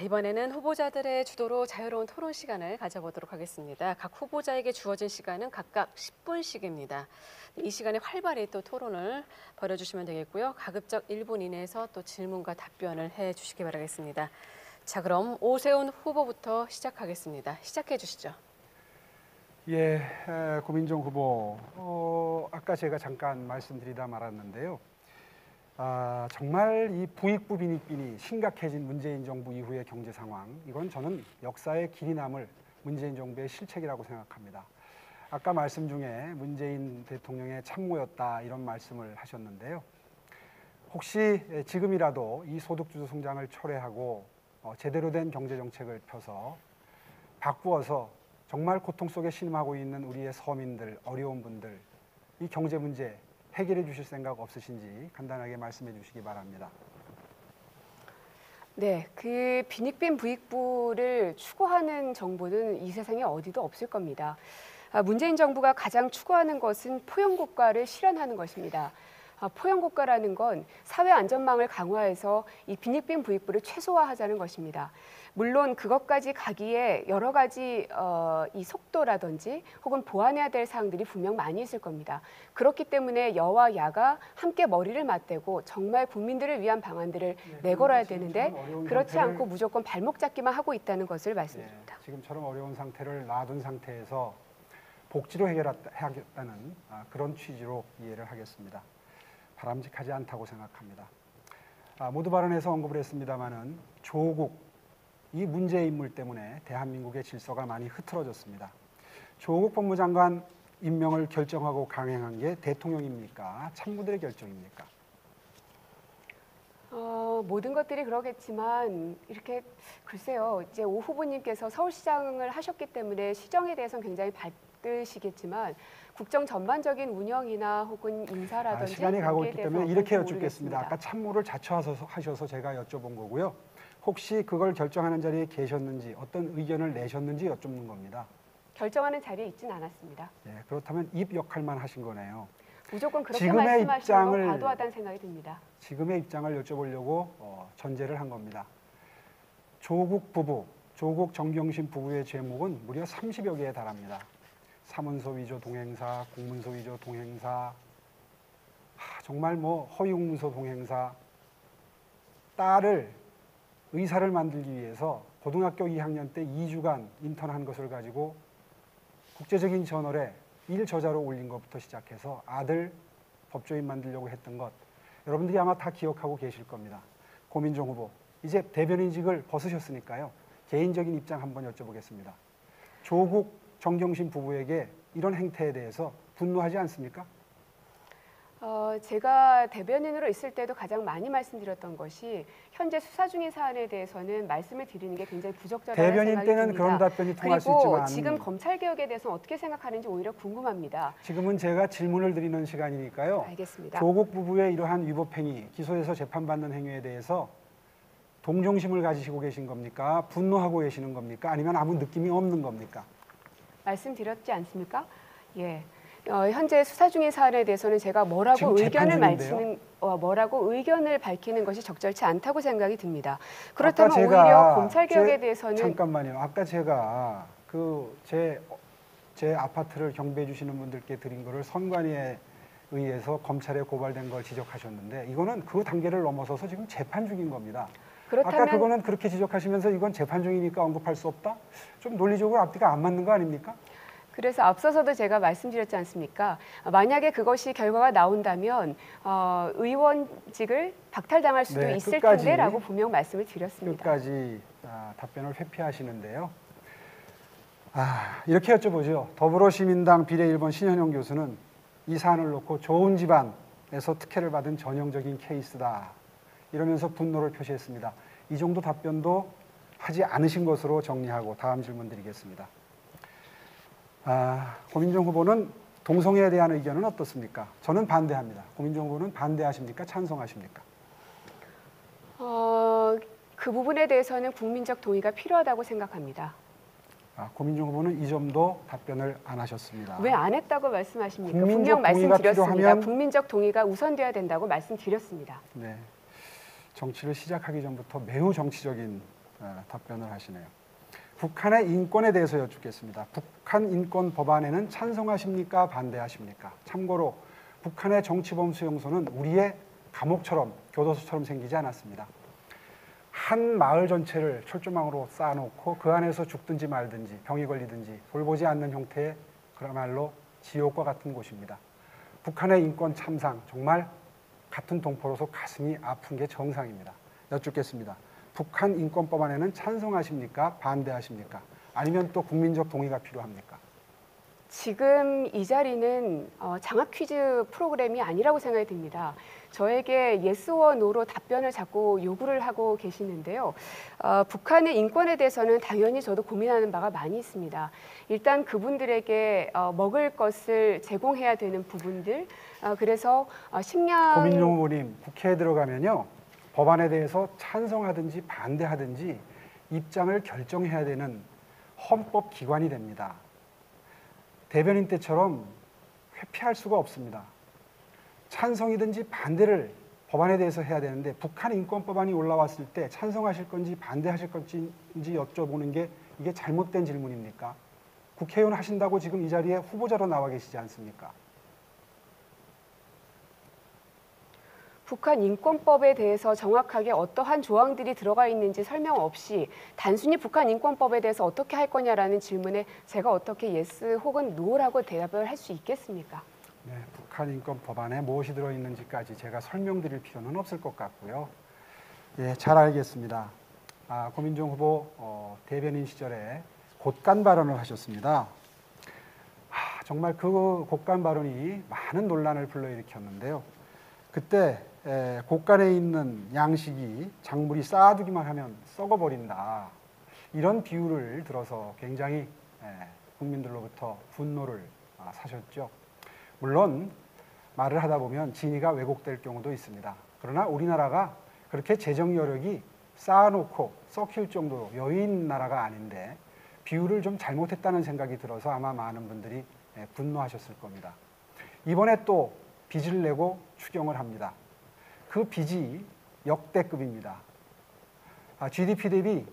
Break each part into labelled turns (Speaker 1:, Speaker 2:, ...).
Speaker 1: 이번에는 후보자들의 주도로 자유로운 토론 시간을 가져보도록 하겠습니다. 각 후보자에게 주어진 시간은 각각 10분씩입니다. 이 시간에 활발히 또 토론을 벌여주시면 되겠고요. 가급적 1분 이내에서 또 질문과 답변을 해주시기 바라겠습니다. 자, 그럼 오세훈 후보부터 시작하겠습니다. 시작해 주시죠.
Speaker 2: 예, 고민정 후보, 아까 제가 잠깐 말씀드리다 말았는데요. 정말 이 부익부 빈익빈이 심각해진 문재인 정부 이후의 경제 상황, 이건 저는 역사의 길이 남을 문재인 정부의 실책이라고 생각합니다. 아까 말씀 중에 문재인 대통령의 참모였다 이런 말씀을 하셨는데요. 혹시 지금이라도 이 소득주도 성장을 철회하고 제대로 된 경제 정책을 펴서 바꾸어서 정말 고통 속에 신음하고 있는 우리의 서민들, 어려운 분들, 이 경제 문제 해결해 주실 생각 없으신지 간단하게 말씀해 주시기 바랍니다.
Speaker 3: 네, 그 빈익빈 부익부를 추구하는 정부는 이 세상에 어디도 없을 겁니다. 문재인 정부가 가장 추구하는 것은 포용국가를 실현하는 것입니다. 포용국가라는 건 사회 안전망을 강화해서 이 빈익빈 부익부를 최소화하자는 것입니다. 물론 그것까지 가기에 여러 가지 이 속도라든지 혹은 보완해야 될 사항들이 분명 많이 있을 겁니다. 그렇기 때문에 여와 야가 함께 머리를 맞대고 정말 국민들을 위한 방안들을 내걸어야 되는데 그렇지 않고 무조건 발목 잡기만 하고 있다는 것을 말씀드립니다.
Speaker 2: 지금처럼 어려운 상태를 놔둔 상태에서 복지로 해결하겠다는 그런 취지로 이해를 하겠습니다. 바람직하지 않다고 생각합니다. 모두 발언에서 언급을 했습니다마는 조국, 이 문제 인물 때문에 대한민국의 질서가 많이 흐트러졌습니다. 조국 법무장관 임명을 결정하고 강행한 게 대통령입니까? 참모들의 결정입니까?
Speaker 3: 모든 것들이 그러겠지만 이렇게 글쎄요. 이제 오 후보님께서 서울시장을 하셨기 때문에 시정에 대해서는 굉장히 밝으시겠지만 국정 전반적인 운영이나 혹은 인사라든지
Speaker 2: 시간이 가고 있기 때문에 이렇게 여쭙겠습니다. 아까 참모를 자처하셔서 제가 여쭤본 거고요. 혹시 그걸 결정하는 자리에 계셨는지 어떤 의견을 내셨는지 여쭙는 겁니다.
Speaker 3: 결정하는 자리에 있지는 않았습니다.
Speaker 2: 네, 그렇다면 입 역할만 하신 거네요.
Speaker 3: 무조건 그렇게 말씀하시는 건 과도하다는 생각이 듭니다.
Speaker 2: 지금의 입장을 여쭤보려고 전제를 한 겁니다. 조국 부부, 조국 정경심 부부의 죄목은 무려 30여 개에 달합니다. 사문서 위조 동행사, 공문서 위조 동행사, 정말 허위 공문서 동행사, 딸을 의사를 만들기 위해서 고등학교 2학년 때 2주간 인턴한 것을 가지고 국제적인 저널에 일저자로 올린 것부터 시작해서 아들 법조인 만들려고 했던 것, 여러분들이 아마 다 기억하고 계실 겁니다. 고민정 후보, 이제 대변인직을 벗으셨으니까요. 개인적인 입장 한번 여쭤보겠습니다. 조국 정경심 부부에게 이런 행태에 대해서 분노하지 않습니까?
Speaker 3: 제가 대변인으로 있을 때도 가장 많이 말씀드렸던 것이 현재 수사 중인 사안에 대해서는 말씀을 드리는 게 굉장히 부적절하다는 생각이 듭니다.
Speaker 2: 대변인 때는 그런 답변이 통할 수
Speaker 3: 그리고
Speaker 2: 있지만
Speaker 3: 지금 검찰개혁에 대해서는 어떻게 생각하는지 오히려 궁금합니다.
Speaker 2: 지금은 제가 질문을 드리는 시간이니까요.
Speaker 3: 알겠습니다.
Speaker 2: 조국 부부의 이러한 위법행위, 기소해서 재판받는 행위에 대해서 동정심을 가지시고 계신 겁니까? 분노하고 계시는 겁니까? 아니면 아무 느낌이 없는 겁니까?
Speaker 3: 말씀드렸지 않습니까? 예. 현재 수사 중인 사안에 대해서는 제가 뭐라고 의견을 밝히는 것이 적절치 않다고 생각이 듭니다. 그렇다면 오히려 검찰개혁에 대해서는
Speaker 2: 잠깐만요. 아까 제가 제 아파트를 경비해 주시는 분들께 드린 거를 선관위에 의해서 검찰에 고발된 걸 지적하셨는데 이거는 그 단계를 넘어서서 지금 재판 중인 겁니다. 아까 그거는 그렇게 지적하시면서 이건 재판 중이니까 언급할 수 없다? 좀 논리적으로 앞뒤가 안 맞는 거 아닙니까?
Speaker 3: 그래서 앞서서도 제가 말씀드렸지 않습니까? 만약에 그것이 결과가 나온다면 의원직을 박탈당할 수도 있을 텐데라고 분명 말씀을 드렸습니다.
Speaker 2: 끝까지 답변을 회피하시는데요. 이렇게 여쭤보죠. 더불어시민당 비례 1번 신현영 교수는 이 사안을 놓고 좋은 집안에서 특혜를 받은 전형적인 케이스다. 이러면서 분노를 표시했습니다. 이 정도 답변도 하지 않으신 것으로 정리하고 다음 질문 드리겠습니다. 고민정 후보는 동성애에 대한 의견은 어떻습니까? 저는 반대합니다. 고민정 후보는 반대하십니까? 찬성하십니까?
Speaker 3: 그 부분에 대해서는 국민적 동의가 필요하다고 생각합니다.
Speaker 2: 고민정 후보는 이 점도 답변을 안 하셨습니다.
Speaker 3: 왜 안 했다고 말씀하십니까? 분명 말씀드렸습니다. 국민적 동의가 우선돼야 된다고 말씀드렸습니다.
Speaker 2: 네, 정치를 시작하기 전부터 매우 정치적인 답변을 하시네요. 북한의 인권에 대해서 여쭙겠습니다. 북한 인권 법안에는 찬성하십니까? 반대하십니까? 참고로 북한의 정치범 수용소는 우리의 감옥처럼 교도소처럼 생기지 않았습니다. 한 마을 전체를 철조망으로 쌓아놓고 그 안에서 죽든지 말든지 병이 걸리든지 돌보지 않는 형태의 그야말로 지옥과 같은 곳입니다. 북한의 인권 참상 정말 같은 동포로서 가슴이 아픈 게 정상입니다. 여쭙겠습니다. 북한 인권 법안에는 찬성하십니까? 반대하십니까? 아니면 또 국민적 동의가 필요합니까?
Speaker 3: 지금 이 자리는 장학 퀴즈 프로그램이 아니라고 생각이 듭니다. 저에게 예스와 노로 답변을 자꾸 요구를 하고 계시는데요. 북한의 인권에 대해서는 당연히 저도 고민하는 바가 많이 있습니다. 일단 그분들에게 먹을 것을 제공해야 되는 부분들, 그래서 식량...
Speaker 2: 고민용 후보님, 국회에 들어가면요. 법안에 대해서 찬성하든지 반대하든지 입장을 결정해야 되는 헌법기관이 됩니다. 대변인 때처럼 회피할 수가 없습니다. 찬성이든지 반대를 법안에 대해서 해야 되는데 북한 인권법안이 올라왔을 때 찬성하실 건지 반대하실 건지 여쭤보는 게 이게 잘못된 질문입니까? 국회의원 하신다고 지금 이 자리에 후보자로 나와 계시지 않습니까?
Speaker 3: 북한 인권법에 대해서 정확하게 어떠한 조항들이 들어가 있는지 설명 없이 단순히 북한 인권법에 대해서 어떻게 할 거냐라는 질문에 제가 어떻게 예스 혹은 노라고 대답을 할 수 있겠습니까?
Speaker 2: 네, 북한 인권 법안에 무엇이 들어있는지까지 제가 설명드릴 필요는 없을 것 같고요. 예, 잘 알겠습니다. 고민정 후보 대변인 시절에 곳간 발언을 하셨습니다. 정말 그 곳간 발언이 많은 논란을 불러일으켰는데요. 그때 곳간에 있는 양식이 작물이 쌓아두기만 하면 썩어버린다. 이런 비유를 들어서 굉장히 국민들로부터 분노를 사셨죠. 물론 말을 하다 보면 진위가 왜곡될 경우도 있습니다. 그러나 우리나라가 그렇게 재정 여력이 쌓아놓고 썩힐 정도로 여유 있는 나라가 아닌데 비유를 좀 잘못했다는 생각이 들어서 아마 많은 분들이 분노하셨을 겁니다. 이번에 또 빚을 내고 추경을 합니다. 그 빚이 역대급입니다. GDP 대비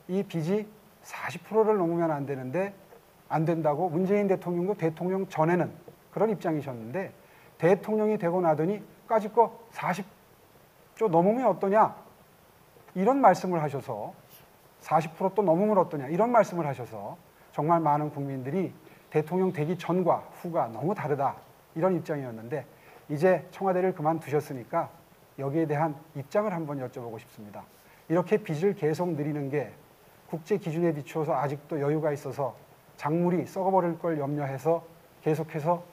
Speaker 2: 이 빚이 40%를 넘으면 안 되는데 안 된다고 문재인 대통령도 대통령 전에는 그런 입장이셨는데 대통령이 되고 나더니 까짓 거 40조 넘으면 어떠냐 이런 말씀을 하셔서 40%또 넘으면 어떠냐 이런 말씀을 하셔서 정말 많은 국민들이 대통령 되기 전과 후가 너무 다르다 이런 입장이었는데 이제 청와대를 그만두셨으니까 여기에 대한 입장을 한번 여쭤보고 싶습니다. 이렇게 빚을 계속 늘리는 게 국제 기준에 비추어서 아직도 여유가 있어서 작물이 썩어버릴 걸 염려해서 계속해서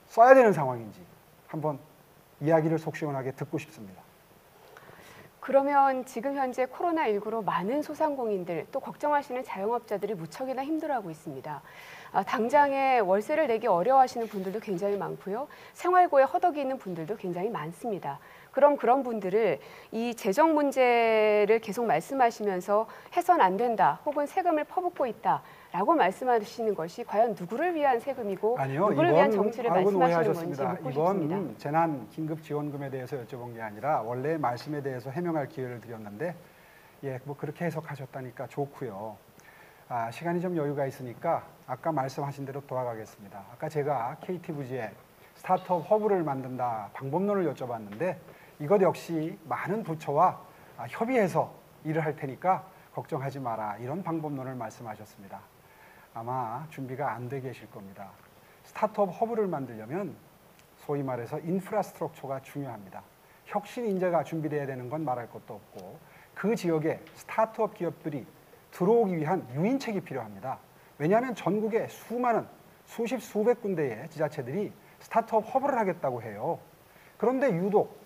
Speaker 2: 써야 되는 상황인지 한번 이야기를 속 시원하게 듣고 싶습니다.
Speaker 3: 그러면 지금 현재 코로나19로 많은 소상공인들 또 걱정하시는 자영업자들이 무척이나 힘들어하고 있습니다. 당장에 월세를 내기 어려워하시는 분들도 굉장히 많고요. 생활고에 허덕이 있는 분들도 굉장히 많습니다. 그럼 그런 분들을 이 재정 문제를 계속 말씀하시면서 해선 안 된다 혹은 세금을 퍼붓고 있다라고 말씀하시는 것이 과연 누구를 위한 세금이고
Speaker 2: 아니요,
Speaker 3: 누구를 위한 정치를 말씀하시는 건지 묻고 싶습니다.
Speaker 2: 이번 재난 긴급 지원금에 대해서 여쭤본 게 아니라 원래 말씀에 대해서 해명할 기회를 드렸는데 뭐 그렇게 해석하셨다니까 좋고요. 시간이 좀 여유가 있으니까 아까 말씀하신 대로 돌아가겠습니다. 아까 제가 KT 부지에 스타트업 허브를 만든다 방법론을 여쭤봤는데 이것 역시 많은 부처와 협의해서 일을 할 테니까 걱정하지 마라 이런 방법론을 말씀하셨습니다. 아마 준비가 안 돼 계실 겁니다. 스타트업 허브를 만들려면 소위 말해서 인프라스트럭처가 중요합니다. 혁신 인재가 준비돼야 되는 건 말할 것도 없고 그 지역에 스타트업 기업들이 들어오기 위한 유인책이 필요합니다. 왜냐하면 전국에 수많은 수십 수백 군데의 지자체들이 스타트업 허브를 하겠다고 해요. 그런데 유독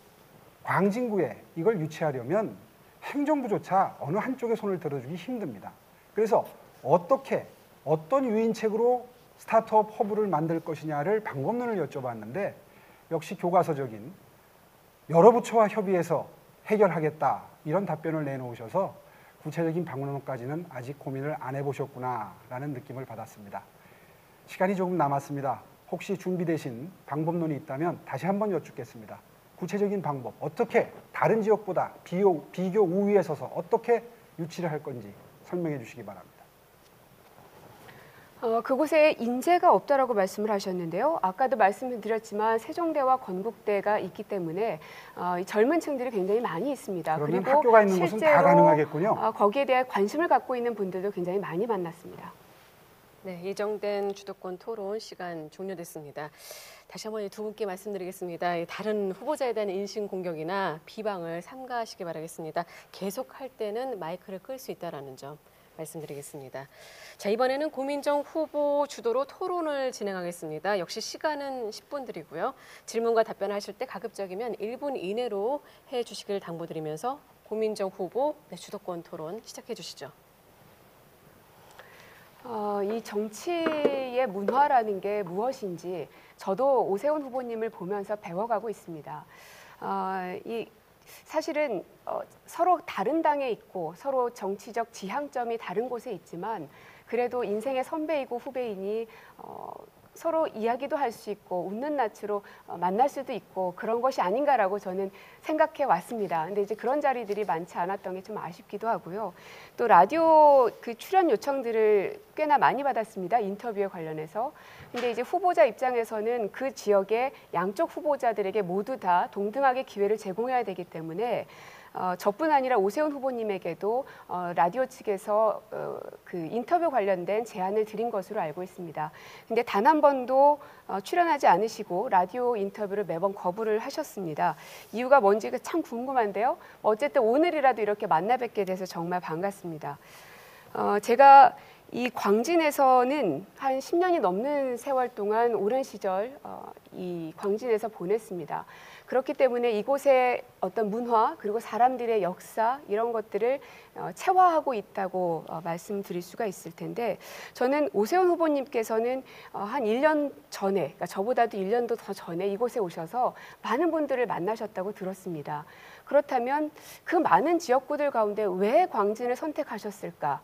Speaker 2: 광진구에 이걸 유치하려면 행정부조차 어느 한쪽에 손을 들어주기 힘듭니다. 그래서 어떤 유인책으로 스타트업 허브를 만들 것이냐를 방법론을 여쭤봤는데 역시 교과서적인 여러 부처와 협의해서 해결하겠다 이런 답변을 내놓으셔서 구체적인 방법론까지는 아직 고민을 안 해보셨구나라는 느낌을 받았습니다. 시간이 조금 남았습니다. 혹시 준비되신 방법론이 있다면 다시 한번 여쭙겠습니다. 구체적인 방법, 어떻게 다른 지역보다 비교 우위에 서서 어떻게 유치를 할 건지 설명해 주시기 바랍니다.
Speaker 3: 그곳에 인재가 없다라고 말씀을 하셨는데요. 아까도 말씀을 드렸지만 세종대와 건국대가 있기 때문에 이 젊은 층들이 굉장히 많이 있습니다.
Speaker 2: 그러면
Speaker 3: 그리고
Speaker 2: 학교가 있는 곳은 다 가능하겠군요.
Speaker 3: 거기에 대해 관심을 갖고 있는 분들도 굉장히 많이 만났습니다.
Speaker 1: 네, 예정된 주도권 토론 시간 종료됐습니다. 다시 한번 두 분께 말씀드리겠습니다. 다른 후보자에 대한 인신 공격이나 비방을 삼가하시기 바라겠습니다. 계속할 때는 마이크를 끌 수 있다는 점 말씀드리겠습니다. 자, 이번에는 고민정 후보 주도로 토론을 진행하겠습니다. 역시 시간은 10분 드리고요. 질문과 답변하실 때 가급적이면 1분 이내로 해주시길 당부드리면서 고민정 후보 주도권 토론 시작해 주시죠.
Speaker 3: 이 정치의 문화라는 게 무엇인지 저도 오세훈 후보님을 보면서 배워가고 있습니다. 사실은 서로 다른 당에 있고 서로 정치적 지향점이 다른 곳에 있지만 그래도 인생의 선배이고 후배이니 서로 이야기도 할 수 있고 웃는 낯으로 만날 수도 있고 그런 것이 아닌가라고 저는 생각해 왔습니다. 근데 이제 그런 자리들이 많지 않았던 게 좀 아쉽기도 하고요. 또 라디오 그 출연 요청들을 꽤나 많이 받았습니다. 인터뷰에 관련해서. 근데 이제 후보자 입장에서는 그 지역의 양쪽 후보자들에게 모두 다 동등하게 기회를 제공해야 되기 때문에 저뿐 아니라 오세훈 후보님에게도 라디오 측에서 그 인터뷰 관련된 제안을 드린 것으로 알고 있습니다. 근데 단 한 번도 출연하지 않으시고 라디오 인터뷰를 매번 거부를 하셨습니다. 이유가 뭔지 참 궁금한데요. 어쨌든 오늘이라도 이렇게 만나 뵙게 돼서 정말 반갑습니다. 제가 이 광진에서는 한 10년이 넘는 세월 동안 오랜 시절 이 광진에서 보냈습니다. 그렇기 때문에 이곳의 어떤 문화 그리고 사람들의 역사 이런 것들을 체화하고 있다고 말씀드릴 수가 있을 텐데 저는 오세훈 후보님께서는 한 1년 전에 그러니까 저보다도 1년도 더 전에 이곳에 오셔서 많은 분들을 만나셨다고 들었습니다. 그렇다면 그 많은 지역구들 가운데 왜 광진을 선택하셨을까?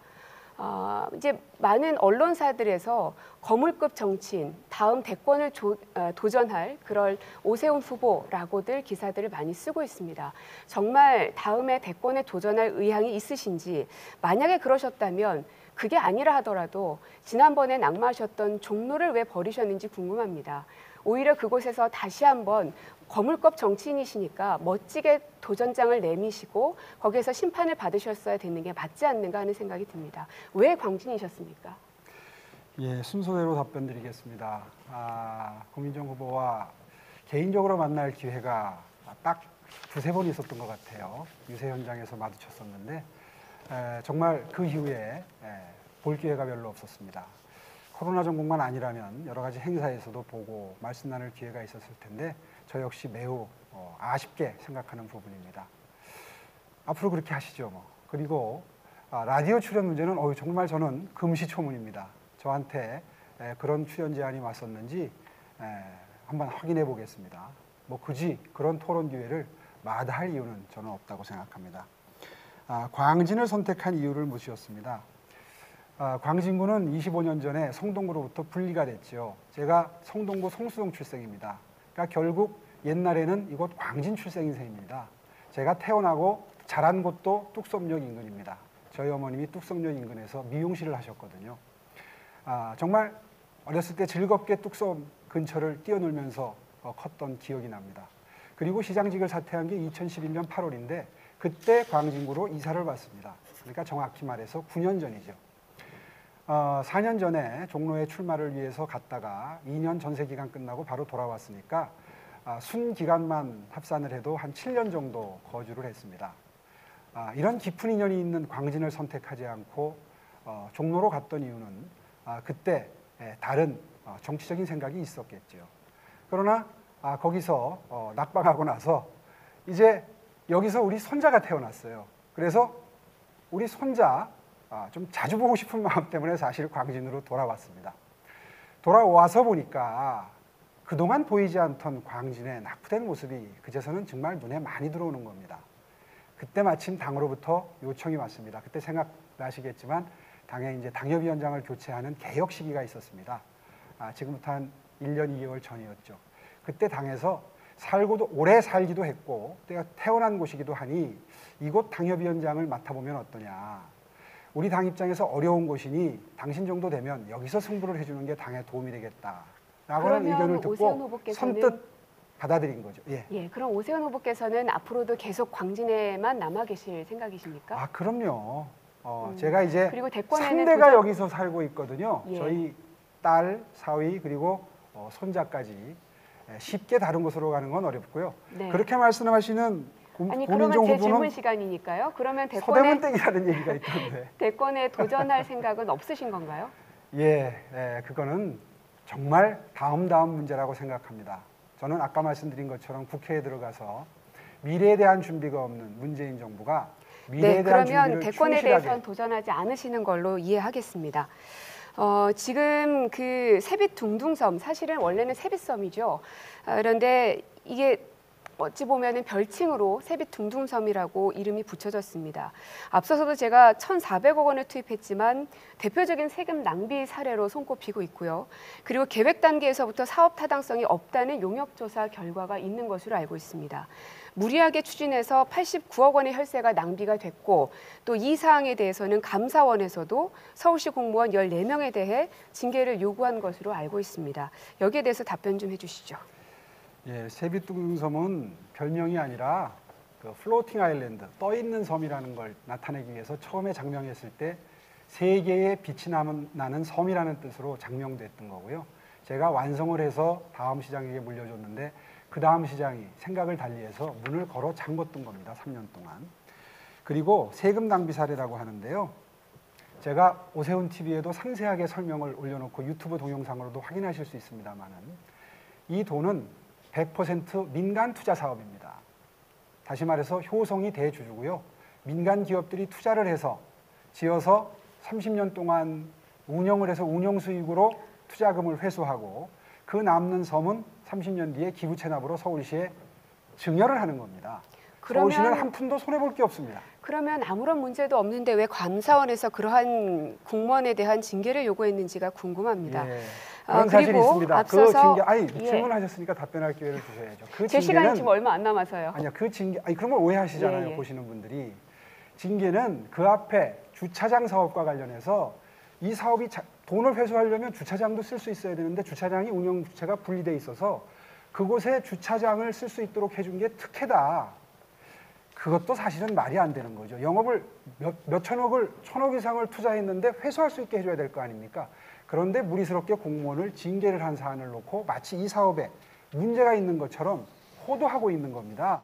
Speaker 3: 이제 많은 언론사들에서 거물급 정치인, 다음 대권을 도전할 그럴 오세훈 후보라고들 기사들을 많이 쓰고 있습니다. 정말 다음에 대권에 도전할 의향이 있으신지, 만약에 그러셨다면 그게 아니라 하더라도 지난번에 낙마하셨던 종로를 왜 버리셨는지 궁금합니다. 오히려 그곳에서 다시 한번 거물급 정치인이시니까 멋지게 도전장을 내미시고 거기에서 심판을 받으셨어야 되는 게 맞지 않는가 하는 생각이 듭니다. 왜 광진이셨습니까?
Speaker 2: 예, 순서대로 답변 드리겠습니다. 고민정 후보와 개인적으로 만날 기회가 딱 두세 번 있었던 것 같아요. 유세 현장에서 마주쳤었는데 정말 그 이후에 볼 기회가 별로 없었습니다. 코로나 전국만 아니라면 여러 가지 행사에서도 보고 말씀 나눌 기회가 있었을 텐데 저 역시 매우 아쉽게 생각하는 부분입니다. 앞으로 그렇게 하시죠. 뭐. 그리고 라디오 출연 문제는 정말 저는 금시초문입니다. 저한테 그런 출연 제안이 왔었는지 한번 확인해 보겠습니다. 뭐 굳이 그런 토론 기회를 마다할 이유는 저는 없다고 생각합니다. 광진을 선택한 이유를 묻으셨습니다. 광진구는 25년 전에 성동구로부터 분리가 됐죠. 제가 성동구 송수동 출생입니다. 그러니까 결국 옛날에는 이곳 광진 출생인 셈입니다. 제가 태어나고 자란 곳도 뚝섬역 인근입니다. 저희 어머님이 뚝섬역 인근에서 미용실을 하셨거든요. 정말 어렸을 때 즐겁게 뚝섬 근처를 뛰어놀면서 컸던 기억이 납니다. 그리고 시장직을 사퇴한 게 2011년 8월인데 그때 광진구로 이사를 왔습니다. 그러니까 정확히 말해서 9년 전이죠. 4년 전에 종로에 출마를 위해서 갔다가 2년 전세 기간 끝나고 바로 돌아왔으니까 순 기간만 합산을 해도 한 7년 정도 거주를 했습니다. 이런 깊은 인연이 있는 광진을 선택하지 않고 종로로 갔던 이유는 그때 다른 정치적인 생각이 있었겠죠. 그러나 거기서 낙방하고 나서 이제 여기서 우리 손자가 태어났어요. 그래서 우리 손자 좀 자주 보고 싶은 마음 때문에 사실 광진으로 돌아왔습니다. 돌아와서 보니까 그동안 보이지 않던 광진의 낙후된 모습이 그제서는 정말 눈에 많이 들어오는 겁니다. 그때 마침 당으로부터 요청이 왔습니다. 그때 생각나시겠지만 당에 이제 당협위원장을 교체하는 개혁 시기가 있었습니다. 지금부터 한 1년 2개월 전이었죠. 그때 당에서 살고도 오래 살기도 했고 내가 태어난 곳이기도 하니 이곳 당협위원장을 맡아보면 어떠냐. 우리 당 입장에서 어려운 곳이니 당신 정도 되면 여기서 승부를 해주는 게 당에 도움이 되겠다라고는 의견을 듣고 선뜻 받아들인 거죠. 예.
Speaker 3: 예, 그럼 오세훈 후보께서는 앞으로도 계속 광진에만 남아 계실 생각이십니까?
Speaker 2: 아, 그럼요. 제가 이제
Speaker 3: 그리고 대권에는
Speaker 2: 3대가 여기서 살고 있거든요.
Speaker 3: 예.
Speaker 2: 저희 딸, 사위 그리고 손자까지 쉽게 다른 곳으로 가는 건 어렵고요.
Speaker 3: 네.
Speaker 2: 그렇게 말씀하시는
Speaker 3: 아니
Speaker 2: 고민정
Speaker 3: 그러면 제 질문
Speaker 2: 후보는
Speaker 3: 시간이니까요. 그러면
Speaker 2: 서대문댁이라는 얘기가 있던데.
Speaker 3: 대권에 도전할 생각은 없으신 건가요?
Speaker 2: 예, 그거는 정말 다음 문제라고 생각합니다. 저는 아까 말씀드린 것처럼 국회에 들어가서 미래에 대한 준비가 없는 문재인 정부가 미래에
Speaker 3: 네,
Speaker 2: 대한
Speaker 3: 그러면
Speaker 2: 준비를
Speaker 3: 대권에
Speaker 2: 충실하게
Speaker 3: 대해서는 도전하지 않으시는 걸로 이해하겠습니다. 지금 그 세빛둥둥섬 사실은 원래는 세빛섬이죠. 그런데 이게 어찌 보면은 별칭으로 세빛둥둥섬이라고 이름이 붙여졌습니다. 앞서서도 제가 1,400억 원을 투입했지만 대표적인 세금 낭비 사례로 손꼽히고 있고요. 그리고 계획 단계에서부터 사업 타당성이 없다는 용역조사 결과가 있는 것으로 알고 있습니다. 무리하게 추진해서 89억 원의 혈세가 낭비가 됐고 또 이 사항에 대해서는 감사원에서도 서울시 공무원 14명에 대해 징계를 요구한 것으로 알고 있습니다. 여기에 대해서 답변 좀 해주시죠.
Speaker 2: 예, 세빛둥섬은 별명이 아니라 그 플로팅 아일랜드, 떠 있는 섬이라는 걸 나타내기 위해서 처음에 장명했을 때 세 개의 빛이 나는 섬이라는 뜻으로 장명됐던 거고요. 제가 완성을 해서 다음 시장에게 물려줬는데 그 다음 시장이 생각을 달리해서 문을 걸어 잠궜던 겁니다. 3년 동안. 그리고 세금 낭비 사례라고 하는데요. 제가 오세훈 TV에도 상세하게 설명을 올려놓고 유튜브 동영상으로도 확인하실 수 있습니다만은 이 돈은 100% 민간 투자 사업입니다. 다시 말해서 효성이 대주주고요. 민간 기업들이 투자를 해서 지어서 30년 동안 운영을 해서 운영 수익으로 투자금을 회수하고 그 남는 섬은 30년 뒤에 기부 체납으로 서울시에 증여를 하는 겁니다. 서울시는 한 푼도 손해볼 게 없습니다.
Speaker 3: 그러면 아무런 문제도 없는데 왜 감사원에서 그러한 공무원에 대한 징계를 요구했는지가 궁금합니다.
Speaker 2: 예. 그런 사실이 있습니다.
Speaker 3: 앞서서,
Speaker 2: 그 징계, 질문하셨으니까 답변할 기회를 주셔야죠. 그
Speaker 3: 제 시간이 지금 얼마 안 남아서요.
Speaker 2: 아니요, 그 징계, 그런 걸 오해하시잖아요.
Speaker 3: 예.
Speaker 2: 보시는 분들이. 징계는 그 앞에 주차장 사업과 관련해서 이 사업이 돈을 회수하려면 주차장도 쓸 수 있어야 되는데 주차장이 운영 주체가 분리돼 있어서 그곳에 주차장을 쓸 수 있도록 해준 게 특혜다. 그것도 사실은 말이 안 되는 거죠. 영업을 천억 이상을 투자했는데 회수할 수 있게 해줘야 될 거 아닙니까? 그런데 무리스럽게 공무원을 징계를 한 사안을 놓고 마치 이 사업에 문제가 있는 것처럼 호도하고 있는 겁니다.